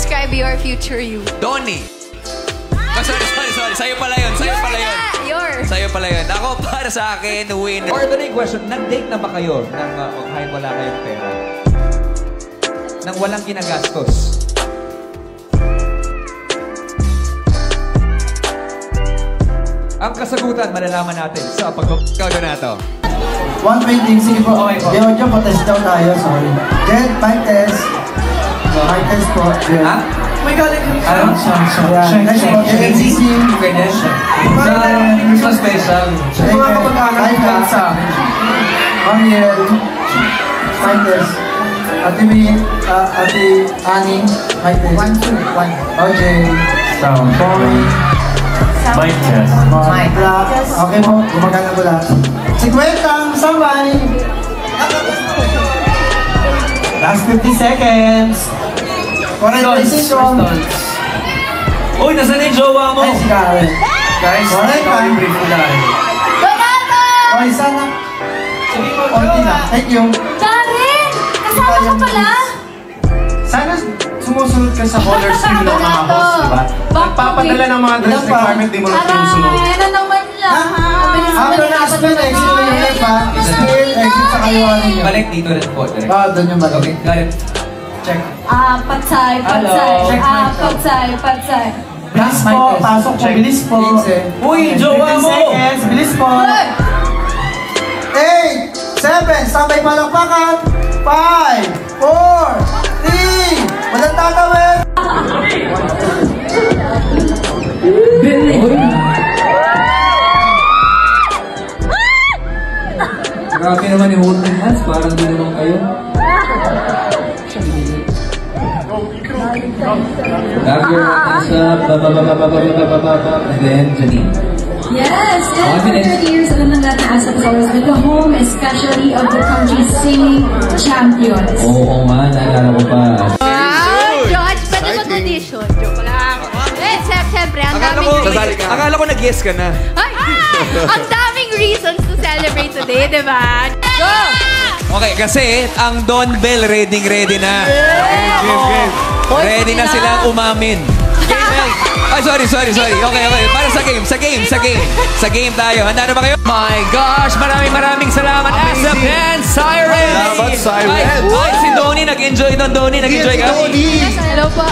describe your future you? Donnie. Oh, sorry. Sa'yo pala yun. Sa'yo pala yun. Ako, para sa akin, winner. Or ito na yung question, nag-date na ba kayo nang kahit wala kayong pera? Nang walang ginagastos? Ang kasagutan, malalaman natin sa pag-ikaw na ito. One painting, sige po. Okay po. Diyo, patest daw tayo, sorry. Get, mic test. Mic test po. Ha? May galing kami. Ano? Siya. Next po, ACC. Ganyan siya. Sa Christmas special. Sa mga kapag-anak ka sa Mariel. Mic test. Ate May, Ate Aning. Mic test. 1, 2, 1. Okay. Sound point. Mic test. Mic test. Okay po, gumagana ko lahat. 50 sabay. Last 50 seconds. Decision. Uy, nasa na yung jowa mo? Ay, si Karen. Guys, sorry, brief ko lang. Okay, sana. Sige po, Okay na. Thank you. Karen! Kasama ka pala? Sana sumusunod ka sa color scheme ng mga host, diba? Nagpapadala ng mga dress requirement, di mo lang sinusunod. Ano naman lang, ha? After na spin, exit mo yung left, ha? Spin, exit sa kaliwa ninyo. Balik dito rin po. Doon yung balik. Okay, got it. Check. Patsay. Bilis po, pasok po, bilis po. Uy, jowa mo! Bilis po. 8, 7, sabay palakpakan. 5, 4, 3, walang tatawin. Grabe naman yung holding hands, parang di naman kayo. Grab your hands up, and then Janine. Yes, and for 30 years, alam ng lahat na ASAP has been the home, especially of the country's singing champions. Oo nga, naalala ko pa. George, pwede mag-audition. Joke lang. Siyempre, ang daming reasons. Akala ko nag-yes ka na. Ay! Ang daming reasons to celebrate today, di ba? Go! Okay, kasi ang Don Bell ready na. Ready na silang umamin. Ay, sorry. Okay. Para sa game tayo. Handa na ba kayo? My gosh, maraming salamat. ASAP and Siren. Salamat, Siren. Ay, si Donnie, nag-enjoy doon. Donnie, nag-enjoy ka? Hello po.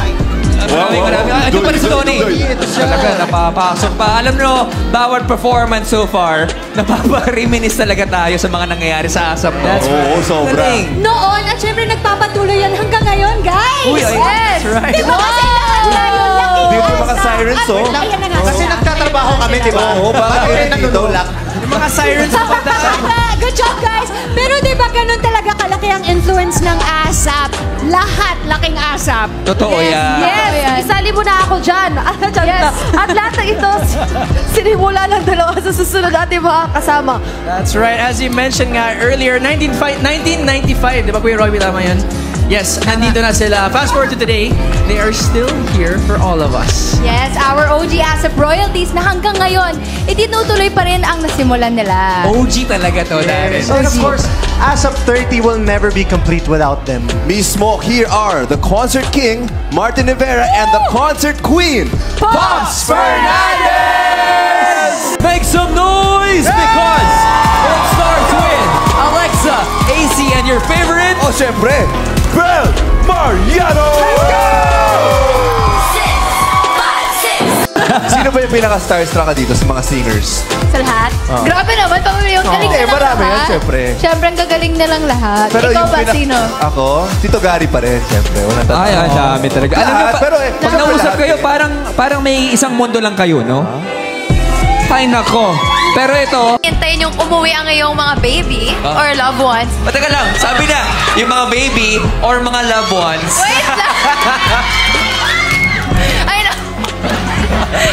Maraming. Ano pa rin si Donnie? Talaga, napapasok pa. Alam nyo, bawat performance so far, napapa-reminisce talaga tayo sa mga nangyayari sa ASAP. Oo, sobra. Noon, at syempre nagpapatuloy yan hanggang ngayon, guys! Uy, that's right. Di ba kasi lahat ngayon, Dito yung mga sirens, oh. Ayan na nga. Kasi nagtatrabaho kami, di ba? Oo, bakit kayo nagtutulak? Yung mga sirens sa pagdaan. Good job, guys! Pero di ba ganun talaga kalaki ang influence ng ASAP? Lahat laking ASAP. Totoo yan. Yes, isali mo na ako dyan. Yes. At lahat ng ito, sinimula ng dalawa sa susunod natin mga kasama. That's right. As you mentioned nga earlier, 1995, di ba Kuya Roy, tama yun? Yes, nandito na sila. Fast forward to today, they are still here for all of us. Yes, our OG ASAP royalties na hanggang ngayon, itinutuloy pa rin ang nasimulan nila. OG talaga to, Darren. And of course, ASAP 30 will never be complete without them. Mismo, here are the Concert King, Martin Rivera, and the Concert Queen, Pops Fernandez! Make some noise because it starts with Alexa, AC, and your favorite. Oh, syempre, Bel Mariano! Sino ba yung pinaka-starstruck ka dito sa mga singers? Sa lahat? Grabe naman, pamili yung galing na lang marami yan, lahat. syempre. Syempre, ang gagaling na lang lahat. Pero Ikaw yung ba, sino? Ako? Tito Gary pa rin, syempre. Ay, ang dami talaga. Alam niyo, Pero pag nausap kayo, parang may isang mundo lang kayo, no? Ay, nako. Pero ito... Hintayin yung umuwi ang iyong mga baby or loved ones. Pataka lang, sabi na, yung mga baby or mga loved ones. Wait lang! Ay, no.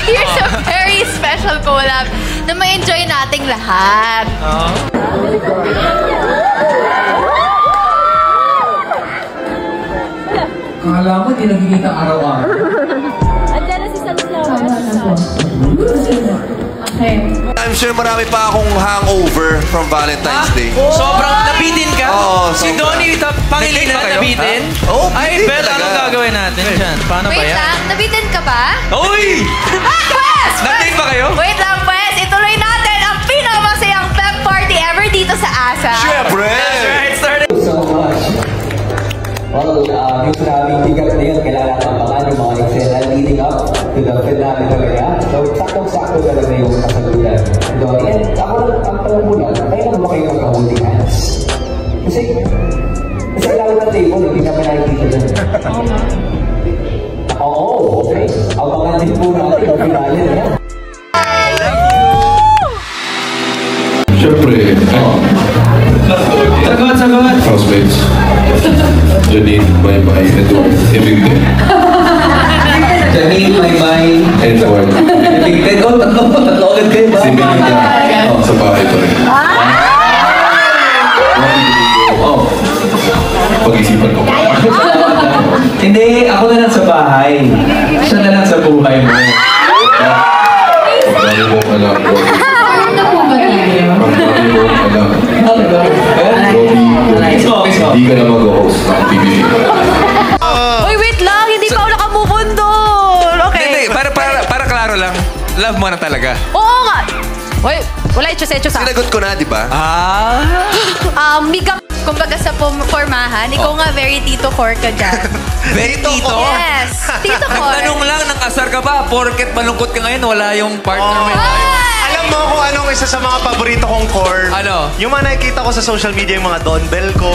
Here's a very special collab na ma-enjoy nating lahat. Akala mo, di nakikita araw-araw. Andiyan na si Sunflower. I'm sure marami pa akong hangover from Valentine's Day. Sobrang nabitin ka? Oo, Si Donnie, Pangilinan, nabitin? Oh, Ay, bitin Bel, talaga. anong gagawin natin dyan? Paano ba Wait yan? lang, nabitin ka ba? Uy! Pwes! Nag-date ba kayo? Wait lang, Pwes. Ituloy natin ang pinakamasayang pep party ever dito sa ASA. Siyempre! Alright, started. So much. Well, yung sinabing bigat na yun, kailangan tambakan yung mga eksena leading up to the finale talaga. So, saktong-sakto talaga yung kasagutan. So, and ako lang, ang tanong mo lang, kailan ba kayo magka-holding hands? Kasi ilalim ng table, hindi kami nakikita dyan. Oo, okay. Abangan din po natin ang finale na yan. Siyempre, Sagot! housemates. Janine, Maymay, Edward, Evicted. Janine, Maymay, Edward. Evicted. Oh, tatlo agad kayo ba? Si Melinda, sa bahay pa rin. Oh. Pag-isipan ko. Hindi, ako na lang sa bahay. Siya na lang sa buhay mo. Ang dami mong alam, Robbie. Ano po ba tayo? Ang dami mong alam. Robbie, hindi ka na mag-host ng TV. Uy, wait lang. Hindi pa ako nakamove on doon. Okay. Hindi, para klaro lang. Love mo na talaga. Oo nga. Uy, wala itchos-etchos sa Sinagot ko na, di ba? Mika, kumbaga sa formahan, ikaw nga very Tito Cor ka dyan. Very tito. Yes, Tito Cor. Nagtanong lang, nang asar ka ba? Porket malungkot ka ngayon, wala yung partner mo. Alam mo kung anong isa sa mga paborito kong core? Ano? Yung mga nakikita ko sa social media, yung mga Don Bell ko.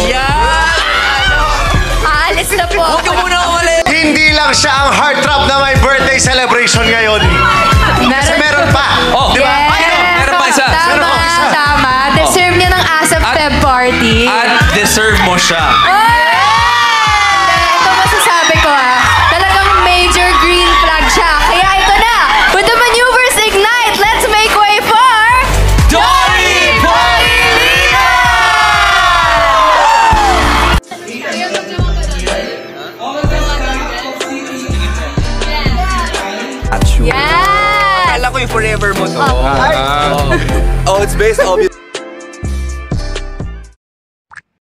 Aalis na po. Huwag ka muna umalis. Hindi lang siya ang heartthrob na may birthday celebration ngayon. Kasi meron pa. Oh, Di ba? Meron pa isa. Meron pa isa. Tama. Deserve niya ng ASAP Feb Party. At deserve mo siya. Ito masasabi ko talagang major green flag siya. Kaya ito na. With the maneuvers ignite, let's make way for... Donnie Pangilinan! Yes! Akala ko yung forever mo to. Oh. Oh, it's based obviously.